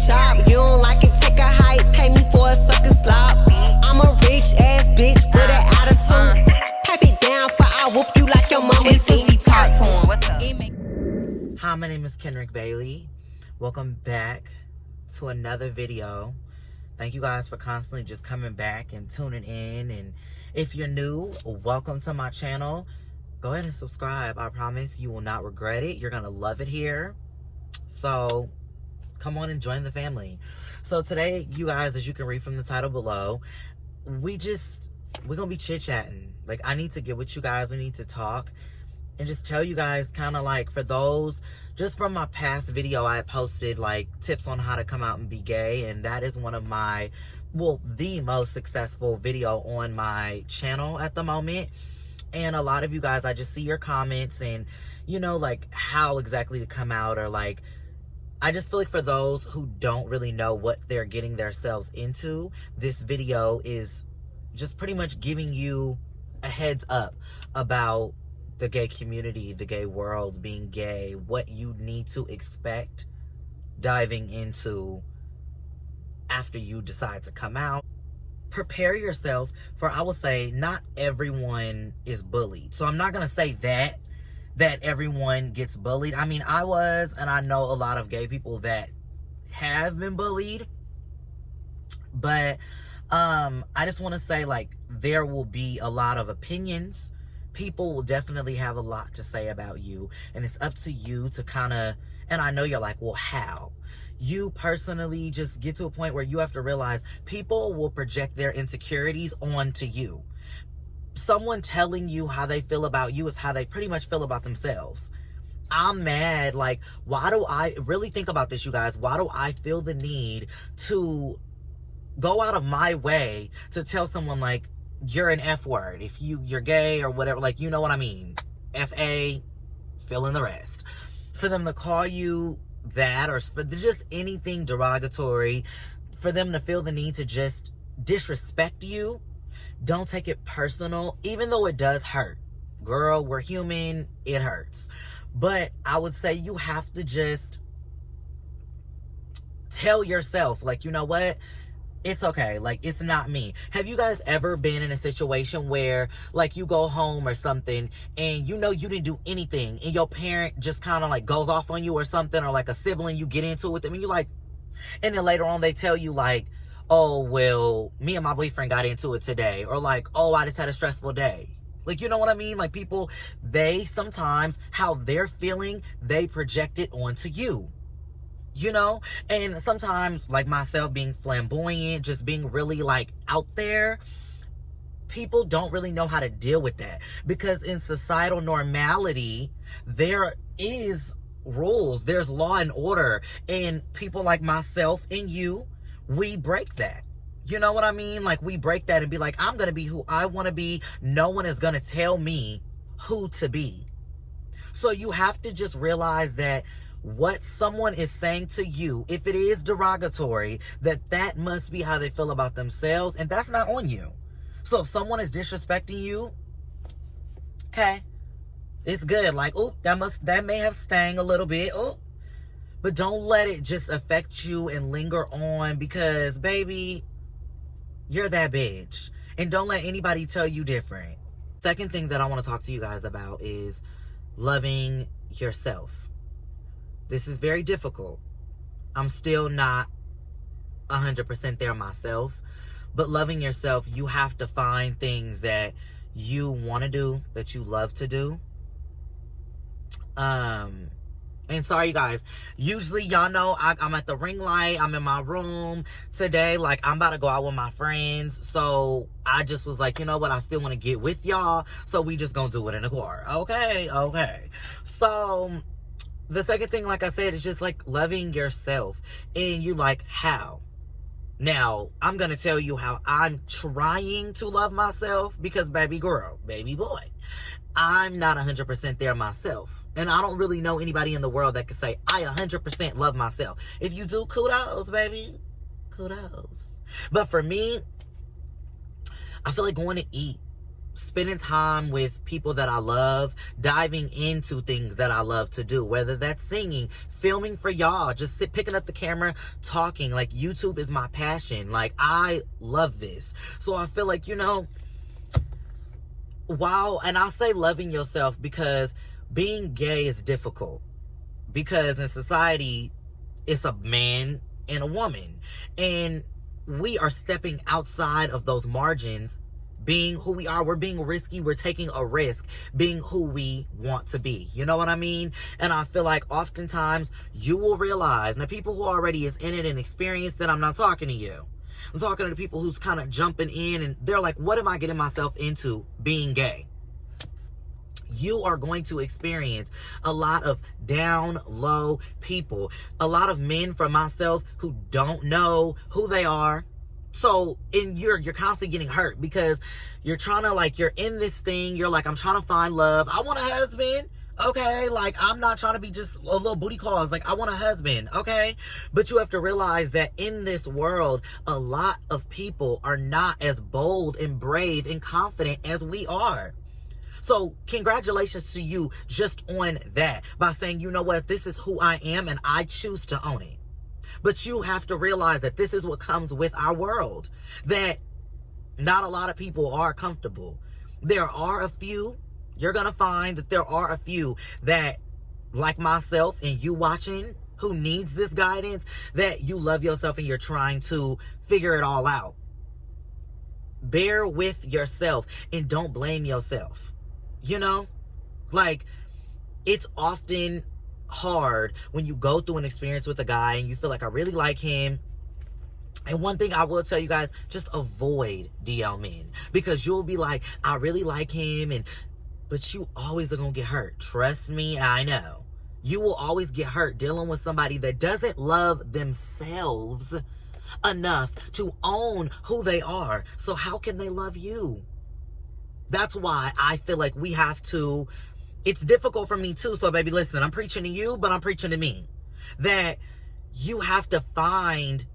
job. You don't like it, take a hike, pay me for a sucker slop. I'm a rich ass bitch with an attitude. Pipe it down for I whoop you like your mama's pussy. Talk to him. What's up? Hi, my name is Kendrick Bailey. Welcome back to another video. Thank you guys for constantly just coming back and tuning in. And if you're new, welcome to my channel. Go ahead and subscribe. I promise you will not regret it. You're gonna love it here. So come on and join the family. So today, you guys, as you can read from the title below, we're gonna be chit-chatting. Like, I need to get with you guys. We need to talk and just tell you guys, kind of like, for those, just from my past video, I posted like tips on how to come out and be gay. And that is one of my, well, the most successful video on my channel at the moment. And a lot of you guys, I just see your comments and, you know, like how exactly to come out, or like, I just feel like for those who don't really know what they're getting themselves into, this video is just pretty much giving you a heads up about the gay community, the gay world, being gay, what you need to expect diving into after you decide to come out. Prepare yourself for, I will say, not everyone is bullied. So I'm not going to say that everyone gets bullied. I mean, I was, and I know a lot of gay people that have been bullied. But I just want to say, like, there will be a lot of opinions. People will definitely have a lot to say about you. And it's up to you to kind of, and I know you're like, well, how? You personally just get to a point where you have to realize people will project their insecurities onto you. Someone telling you how they feel about you is how they pretty much feel about themselves. I'm mad. Like, why do I really think about this, you guys? Why do I feel the need to go out of my way to tell someone, like, you're an F word if you're gay or whatever? Like, you know what I mean? F-A, fill in the rest. For them to call you that, or for just anything derogatory, for them to feel the need to just disrespect you, don't take it personal, even though it does hurt. Girl, we're human, it hurts. But I would say you have to just tell yourself, like, you know what? It's okay. Like, it's not me. Have you guys ever been in a situation where, like, you go home or something and you know you didn't do anything and your parent just kind of like goes off on you or something, or like a sibling, you get into it with them and you're like, and then later on they tell you like, oh, well, me and my boyfriend got into it today, or like, oh, I just had a stressful day. Like, you know what I mean? Like, people, they sometimes, how they're feeling, they project it onto you. You know? And sometimes, like myself, being flamboyant, just being really like out there, people don't really know how to deal with that. Because in societal normality, there is rules, there's law and order. And people like myself and you, we break that. You know what I mean? Like, we break that and be like, I'm going to be who I want to be. No one is going to tell me who to be. So you have to just realize that what someone is saying to you, if it is derogatory, that must be how they feel about themselves, and that's not on you. So if someone is disrespecting you, okay, it's good. Like, oh, that may have stung a little bit. Oh, but don't let it just affect you and linger on, because, baby, you're that bitch. And don't let anybody tell you different. Second thing that I want to talk to you guys about is loving yourself. This is very difficult. I'm still not 100% there myself. But loving yourself, you have to find things that you want to do, that you love to do. And sorry, you guys. Usually, y'all know, I'm at the ring light. I'm in my room today. Like, I'm about to go out with my friends. So, I just was like, you know what? I still want to get with y'all. So, we just gonna do it in the car. Okay. So, the second thing, like I said, is just like loving yourself. And you like, how? Now, I'm going to tell you how I'm trying to love myself, because baby girl, baby boy, I'm not 100% there myself. And I don't really know anybody in the world that can say, I 100% love myself. If you do, kudos, baby. Kudos. But for me, I feel like going to eat spending time with people that I love, diving into things that I love to do, whether that's singing, filming for y'all, just picking up the camera, talking. Like, YouTube is my passion. Like, I love this. So I feel like, and I'll say loving yourself, because being gay is difficult, because in society, it's a man and a woman, and we are stepping outside of those margins, being who we are. We're being risky. We're taking a risk being who we want to be. You know what I mean? And I feel like oftentimes you will realize, now people who already is in it and experienced it, I'm not talking to you. I'm talking to the people who's kind of jumping in and they're like, what am I getting myself into being gay? You are going to experience a lot of down low people, a lot of men, for myself, who don't know who they are. So you're constantly getting hurt, because you're trying to, you're in this thing. You're like, I'm trying to find love. I want a husband. Okay. I'm not trying to be just a little booty calls. I want a husband. Okay. But you have to realize that in this world, a lot of people are not as bold and brave and confident as we are. So congratulations to you just on that, by saying, you know what, this is who I am and I choose to own it. But you have to realize that this is what comes with our world, that not a lot of people are comfortable. There are a few, you're going to find that there are a few that, like myself and you watching, who needs this guidance, that you love yourself and you're trying to figure it all out. Bear with yourself and don't blame yourself. It's often hard when you go through an experience with a guy and you feel like, I really like him. And one thing I will tell you guys, just avoid DL men, because you'll be like, I really like him, but you always are going to get hurt. Trust me, I know. You will always get hurt dealing with somebody that doesn't love themselves enough to own who they are. So how can they love you? That's why I feel like we have to, it's difficult for me too. So baby, listen, I'm preaching to you, but I'm preaching to me, that you have to find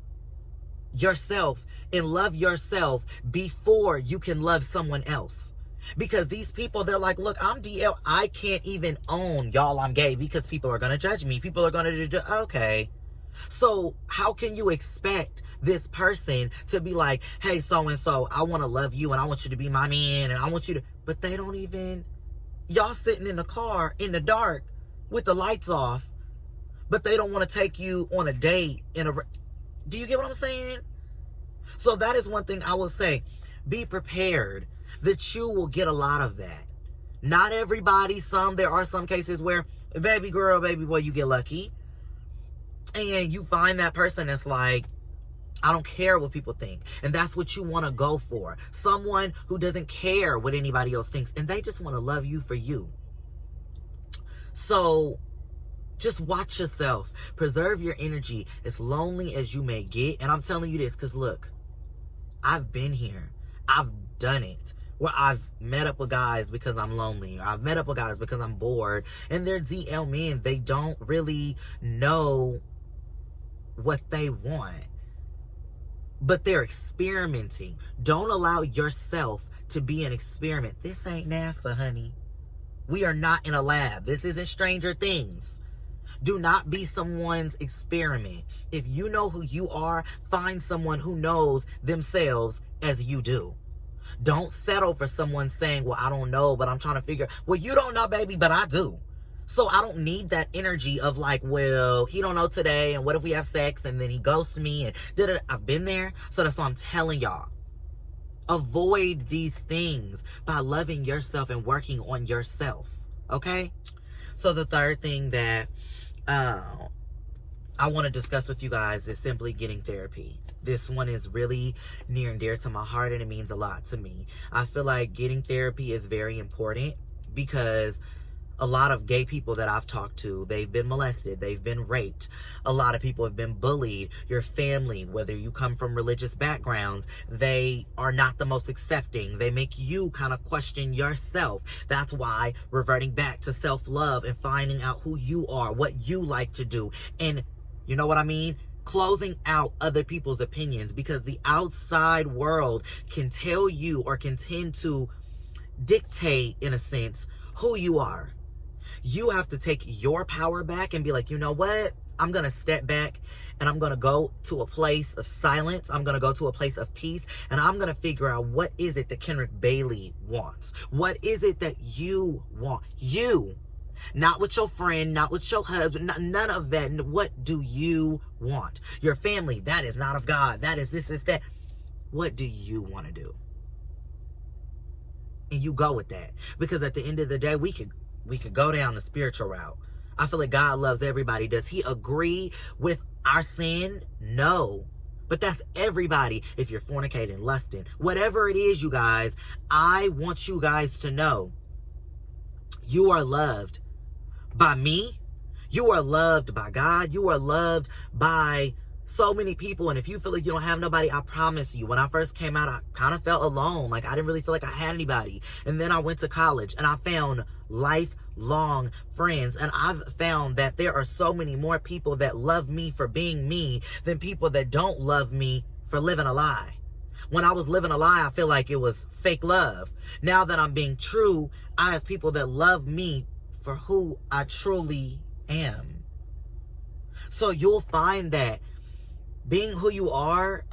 yourself and love yourself before you can love someone else. Because these people, they're like, look, I'm DL. I can't even own, y'all, I'm gay, because people are going to judge me. People are going to do, okay. So how can you expect this person to be like, hey, so-and-so, I want to love you and I want you to be my man and I want you to, but they don't even, y'all sitting in the car in the dark with the lights off, but they don't want to take you on a date do you get what I'm saying? So that is one thing I will say. Be prepared that you will get a lot of that. Not everybody, there are some cases where, baby girl, baby boy, you get lucky. And you find that person that's like, I don't care what people think. And that's what you want to go for. Someone who doesn't care what anybody else thinks. And they just want to love you for you. So just watch yourself. Preserve your energy, as lonely as you may get. And I'm telling you this because, look, I've been here. I've done it. Where I've met up with guys because I'm lonely. Or I've met up with guys because I'm bored. And they're DL men. They don't really know what they want. But they're experimenting. Don't allow yourself to be an experiment. This ain't NASA, honey. We are not in a lab. This isn't Stranger Things. Do not be someone's experiment. If you know who you are, find someone who knows themselves as you do. Don't settle for someone saying, well, I don't know, but I'm trying to figure. Well, you don't know, baby, but I do. So I don't need that energy of like, well, he don't know today, and what if we have sex and then he ghosts me and da-da-da. I've been there. So that's what I'm telling y'all. Avoid these things by loving yourself and working on yourself. Okay? So the third thing that I want to discuss with you guys is simply getting therapy. This one is really near and dear to my heart, and it means a lot to me. I feel like getting therapy is very important because a lot of gay people that I've talked to, they've been molested, they've been raped. A lot of people have been bullied. Your family, whether you come from religious backgrounds, they are not the most accepting. They make you kind of question yourself. That's why reverting back to self-love and finding out who you are, what you like to do. And you know what I mean? Closing out other people's opinions, because the outside world can tell you or can tend to dictate, in a sense, who you are. You have to take your power back and be like, you know what? I'm going to step back and I'm going to go to a place of silence. I'm going to go to a place of peace, and I'm going to figure out what is it that Kendrick Bailey wants. What is it that you want? You. Not with your friend, not with your husband, none of that. What do you want? Your family, that is not of God. That is this, that. What do you want to do? And you go with that. Because at the end of the day, we could go down the spiritual route. I feel like God loves everybody. Does he agree with our sin? No. But that's everybody. If you're fornicating, lusting, whatever it is, you guys, I want you guys to know you are loved by me. You are loved by God. You are loved by so many people. And if you feel like you don't have nobody, I promise you, when I first came out, I kind of felt alone. Like I didn't really feel like I had anybody. And then I went to college and I found lifelong friends. And I've found that there are so many more people that love me for being me than people that don't love me for living a lie. When I was living a lie, I feel like it was fake love. Now that I'm being true, I have people that love me for who I truly am. So you'll find that being who you are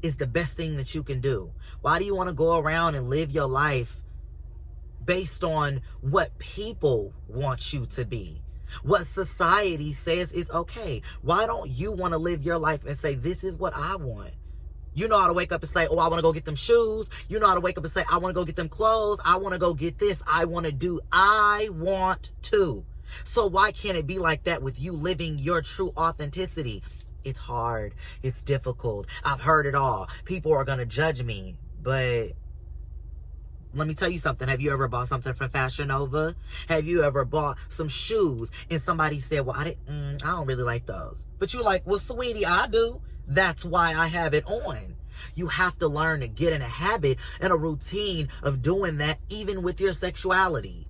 is the best thing that you can do. Why do you want to go around and live your life based on what people want you to be? What society says is okay? Why don't you want to live your life and say, this is what I want? You know how to wake up and say, oh, I want to go get them shoes. You know how to wake up and say, I want to go get them clothes. I want to go get this. I want to. So why can't it be like that with you living your true authenticity? It's hard. It's difficult. I've heard it all. People are going to judge me. But let me tell you something. Have you ever bought something from Fashion Nova? Have you ever bought some shoes and somebody said, well, I don't really like those. But you're like, well, sweetie, I do. That's why I have it on. You have to learn to get in a habit and a routine of doing that, even with your sexuality.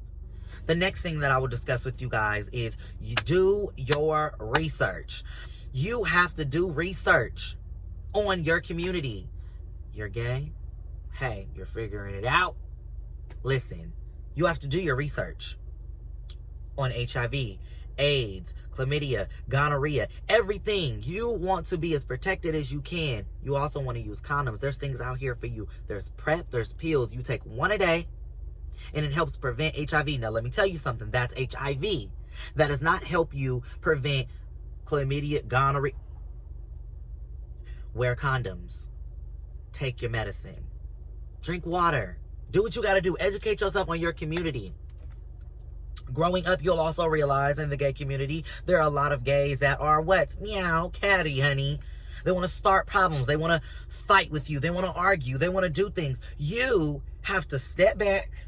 The next thing that I will discuss with you guys is you do your research. You have to do research on your community. You're gay? Hey, you're figuring it out. Listen, you have to do your research on HIV, AIDS, chlamydia, gonorrhea, everything. You want to be as protected as you can. You also want to use condoms. There's things out here for you. There's PrEP, there's pills. You take one a day and it helps prevent HIV. Now, let me tell you something. That's HIV. That does not help you prevent chlamydia, gonorrhea. Wear condoms. Take your medicine. Drink water. Do what you got to do. Educate yourself on your community. Growing up, you'll also realize in the gay community, there are a lot of gays that are what? Meow, catty, honey. They want to start problems. They want to fight with you. They want to argue. They want to do things. You have to step back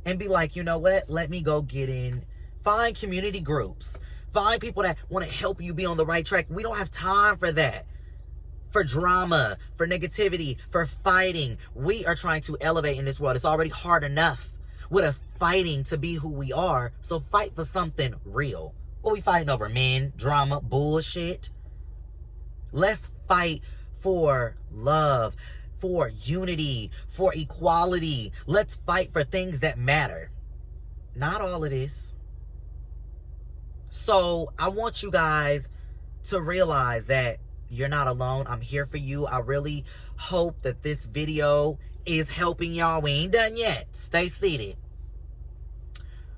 and be like, you know what? Let me go get in. Find community groups. Find people that want to help you be on the right track. We don't have time for that. For drama, for negativity, for fighting. We are trying to elevate in this world. It's already hard enough with us fighting to be who we are. So fight for something real. What we fighting over? Men, drama, bullshit. Let's fight for love, for unity, for equality. Let's fight for things that matter. Not all of this. So I want you guys to realize that you're not alone. I'm here for you. I really hope that this video is helping y'all. We ain't done yet. Stay seated.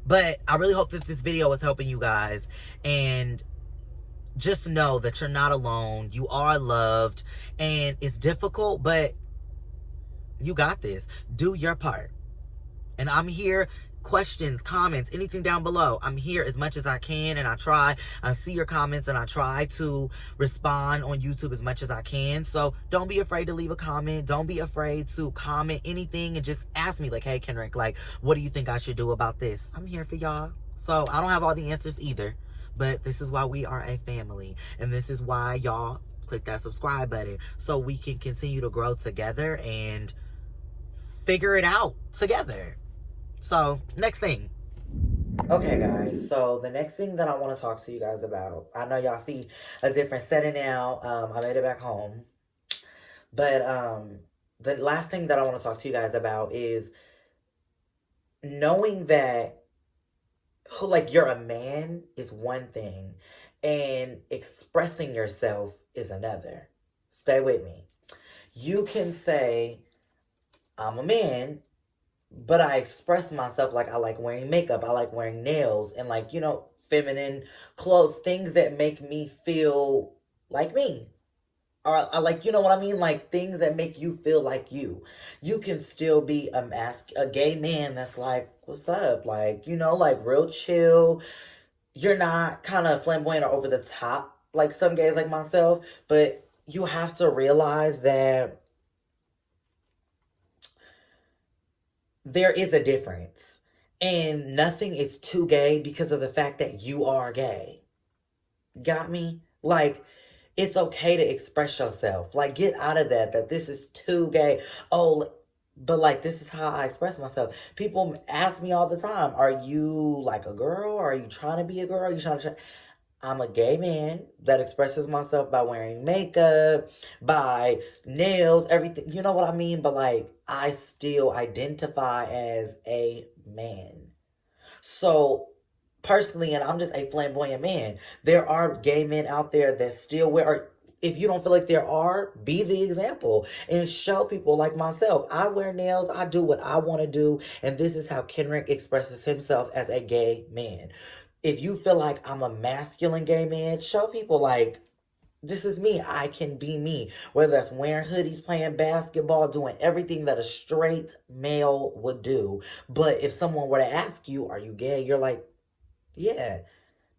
But I really hope that this video is helping you guys. And just know that you're not alone. You are loved. And it's difficult, but you got this. Do your part. And I'm here. Questions, comments, anything down below. I'm here as much as I can, and I try. I see your comments, and I try to respond on YouTube as much as I can. So don't be afraid to leave a comment. Don't be afraid to comment anything and just ask me, like, hey, Kendrick, like, what do you think I should do about this? I'm here for y'all. So I don't have all the answers either, but this is why we are a family, and this is why y'all click that subscribe button so we can continue to grow together and figure it out together. So, next thing. Okay, guys. So, the next thing that I want to talk to you guys about. I know y'all see a different setting now. I made it back home. But, the last thing that I want to talk to you guys about is knowing that like you're a man is one thing and expressing yourself is another. Stay with me. You can say, I'm a man, but I express myself like I like wearing makeup, I like wearing nails, and like, feminine clothes, things that make me feel like me. Or I like, you know what I mean? Like things that make you feel like you. You can still be a gay man that's like, what's up? Like, like real chill. You're not kind of flamboyant or over the top like some gays like myself, but you have to realize that there is a difference. And nothing is too gay because of the fact that you are gay. Got me? Like, it's okay to express yourself. Like, get out of that this is too gay. Oh, but like, this is how I express myself. People ask me all the time, are you like a girl? Or are you trying to be a girl? Are you trying to... I'm a gay man that expresses myself by wearing makeup, by nails, everything. You know what I mean? But like, I still identify as a man. So, personally, and I'm just a flamboyant man, there are gay men out there that still wear. Or if you don't feel like there are, be the example and show people like myself. I wear nails, I do what I want to do, and this is how Kendrick expresses himself as a gay man. If you feel like I'm a masculine gay man, show people like, this is me. I can be me. Whether that's wearing hoodies, playing basketball, doing everything that a straight male would do. But if someone were to ask you, are you gay? You're like, yeah.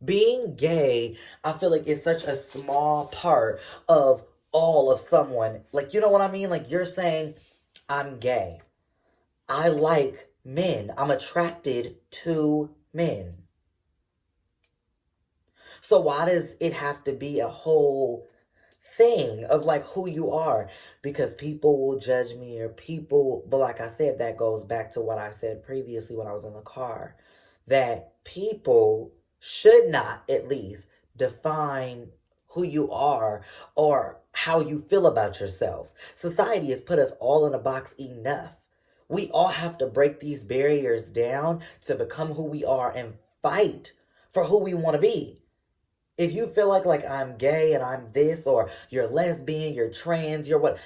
Being gay, I feel like it's such a small part of all of someone. Like, you know what I mean? Like, you're saying, I'm gay. I like men. I'm attracted to men. So why does it have to be a whole thing of like who you are? Because people will judge me, or people, but like I said, that goes back to what I said previously when I was in the car, that people should not at least define who you are or how you feel about yourself. Society has put us all in a box enough. We all have to break these barriers down to become who we are and fight for who we want to be. If you feel like I'm gay and I'm this, or you're lesbian, you're trans, you're what,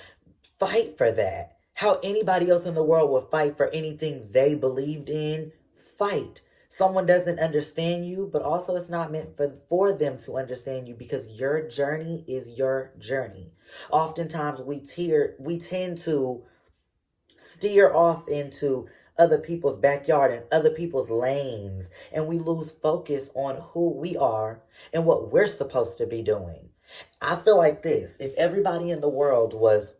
fight for that. How anybody else in the world would fight for anything they believed in, fight. Someone doesn't understand you, but also it's not meant for them to understand you, because your journey is your journey. Oftentimes we tend to steer off into other people's backyard and other people's lanes, and we lose focus on who we are and what we're supposed to be doing. I feel like this: if everybody in the world was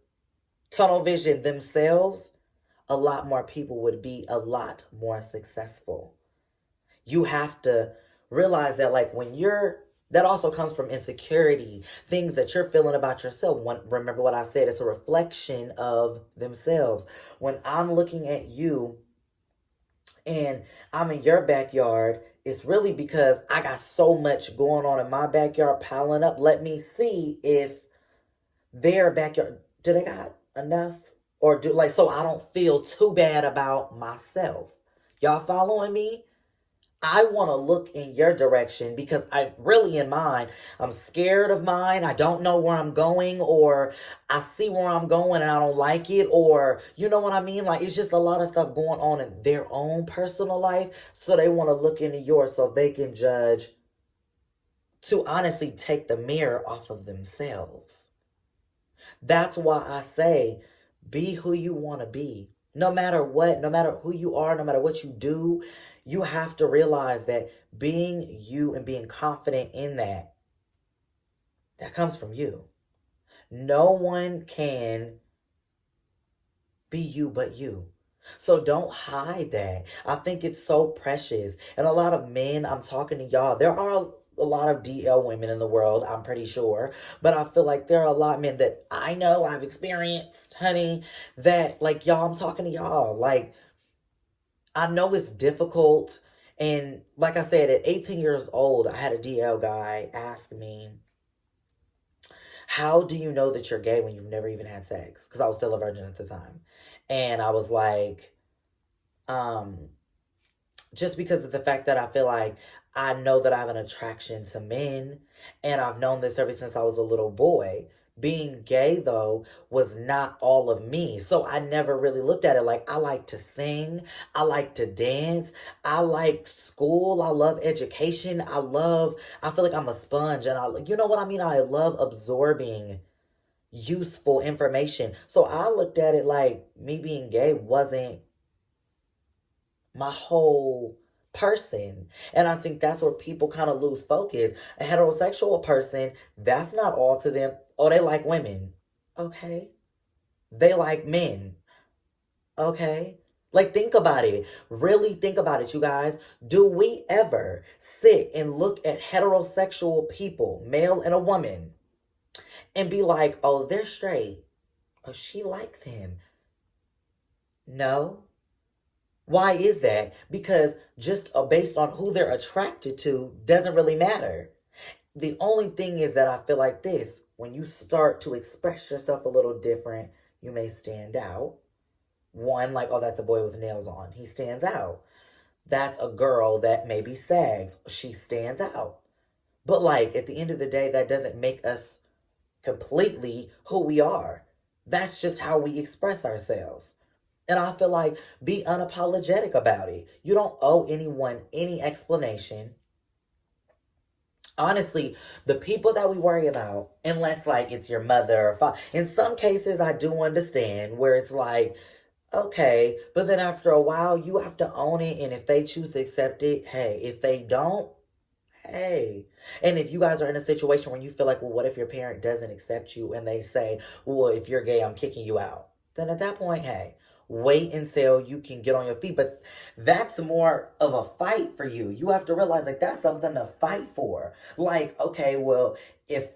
tunnel vision themselves, a lot more people would be a lot more successful. You have to realize that, like, that also comes from insecurity, things that you're feeling about yourself. Remember what I said, it's a reflection of themselves. When I'm looking at you and I'm in your backyard, it's really because I got so much going on in my backyard piling up. Let me see if their backyard, do they got enough? Or do, like, so I don't feel too bad about myself. Y'all following me? I want to look in your direction because I really, in mine, I'm scared of mine. I don't know where I'm going, or I see where I'm going and I don't like it, or you know what I mean? Like, it's just a lot of stuff going on in their own personal life. So they want to look into yours so they can judge, to honestly take the mirror off of themselves. That's why I say, be who you want to be. No matter what, no matter who you are, no matter what you do, you have to realize that being you and being confident in that comes from you. No one can be you but you. So don't hide that. I think it's so precious. And a lot of men, I'm talking to y'all, there are a lot of DL women in the world, I'm pretty sure. But I feel like there are a lot of men that I know, I've experienced, honey, that like, y'all, I'm talking to y'all. Like, I know it's difficult. And like I said, at 18 years old, I had a DL guy ask me, how do you know that you're gay when you've never even had sex? Because I was still a virgin at the time. And I was like, um, just because of the fact that I feel like I know that I have an attraction to men, and I've known this ever since I was a little boy. Being gay, though, was not all of me. So I never really looked at it like I like to sing, I like to dance, I like school, I love education, I feel like I'm a sponge, and you know what I mean? I love absorbing useful information. So I looked at it like me being gay wasn't my whole person. And I think that's where people kind of lose focus. A heterosexual person, that's not all to them. Oh, they like women. Okay. They like men. Okay. Like, think about it. Really think about it, you guys. Do we ever sit and look at heterosexual people, male and a woman, and be like, oh, they're straight. Oh, she likes him. No. Why is that? Because just based on who they're attracted to doesn't really matter. The only thing is that I feel like this: when you start to express yourself a little different, you may stand out. One, like, oh, that's a boy with nails on. He stands out. That's a girl that maybe sags. She stands out. But, like, at the end of the day, that doesn't make us completely who we are. That's just how we express ourselves. And I feel like be unapologetic about it. You don't owe anyone any explanation. Honestly, the people that we worry about, unless like it's your mother or father, in some cases I do understand where it's like, okay, but then after a while you have to own it, and if they choose to accept it, hey. If they don't, hey. And if you guys are in a situation where you feel like, well, what if your parent doesn't accept you and they say, well, if you're gay, I'm kicking you out? Then at that point, hey, wait until you can get on your feet. But that's more of a fight for you. You have to realize, like, that's something to fight for. Like, okay, well, if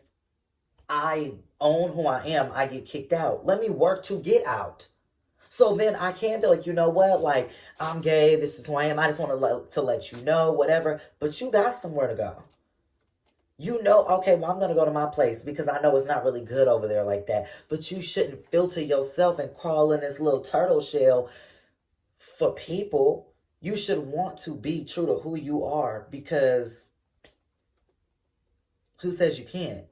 I own who I am, I get kicked out. Let me work to get out. So then I can be like, you know what? Like, I'm gay. This is who I am. I just want to let you know, whatever. But you got somewhere to go. You know, okay, well, I'm going to go to my place because I know it's not really good over there like that. But you shouldn't filter yourself and crawl in this little turtle shell for people. You should want to be true to who you are, because who says you can't?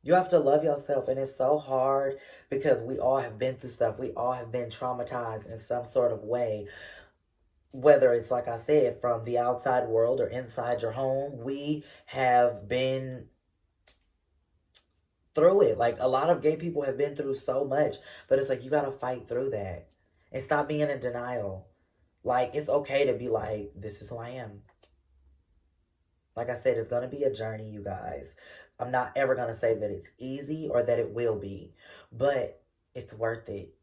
You have to love yourself, and it's so hard because we all have been through stuff. We all have been traumatized in some sort of way. Whether it's, like I said, from the outside world or inside your home, we have been through it. Like, a lot of gay people have been through so much, but it's like, you got to fight through that and stop being in denial. Like, it's okay to be like, this is who I am. Like I said, it's going to be a journey, you guys. I'm not ever going to say that it's easy or that it will be, but it's worth it.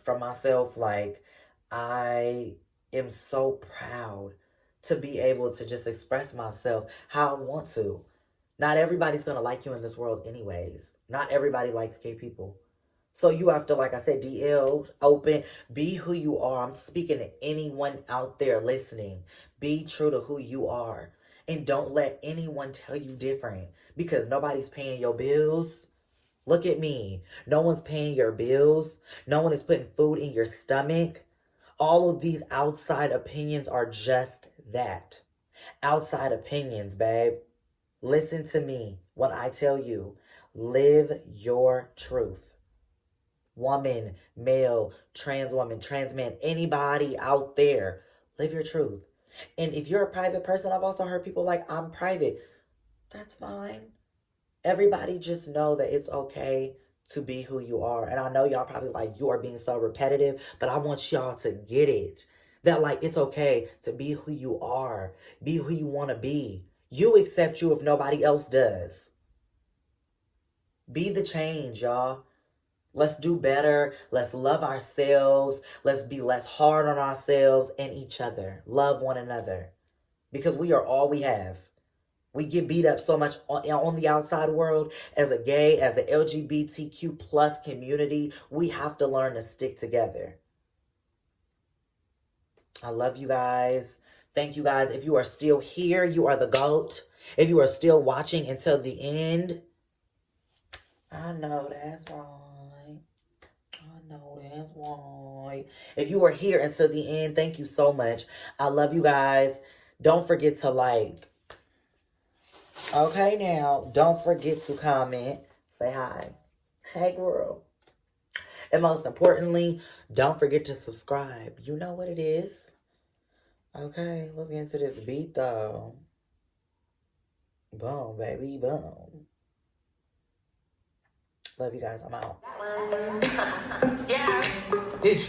For myself, like, I am so proud to be able to just express myself how I want to. Not everybody's going to like you in this world anyways. Not everybody likes gay people. So you have to, like I said, DL, open, be who you are. I'm speaking to anyone out there listening. Be true to who you are. And don't let anyone tell you different, because nobody's paying your bills. Look at me. No one's paying your bills. No one is putting food in your stomach. All of these outside opinions are just that. Outside opinions, babe. Listen to me when I tell you, live your truth. Woman, male, trans woman, trans man, anybody out there, live your truth. And if you're a private person, I've also heard people like, I'm private. That's fine. Everybody just know that it's okay to be who you are. And I know y'all probably like, you are being so repetitive, but I want y'all to get it. That, like, it's okay to be who you are. Be who you want to be. You accept you if nobody else does. Be the change, y'all. Let's do better. Let's love ourselves. Let's be less hard on ourselves and each other. Love one another. Because we are all we have. We get beat up so much on the outside world as a gay, as the LGBTQ plus community. We have to learn to stick together. I love you guys. Thank you guys. If you are still here, you are the GOAT. If you are still watching until the end, I know that's right. I know that's why. If you are here until the end, thank you so much. I love you guys. Don't forget to like. Okay, now, don't forget to comment. Say hi. Hey, girl. And most importantly, don't forget to subscribe. You know what it is. Okay, let's get into this beat, though. Boom, baby, boom. Love you guys. I'm out. It's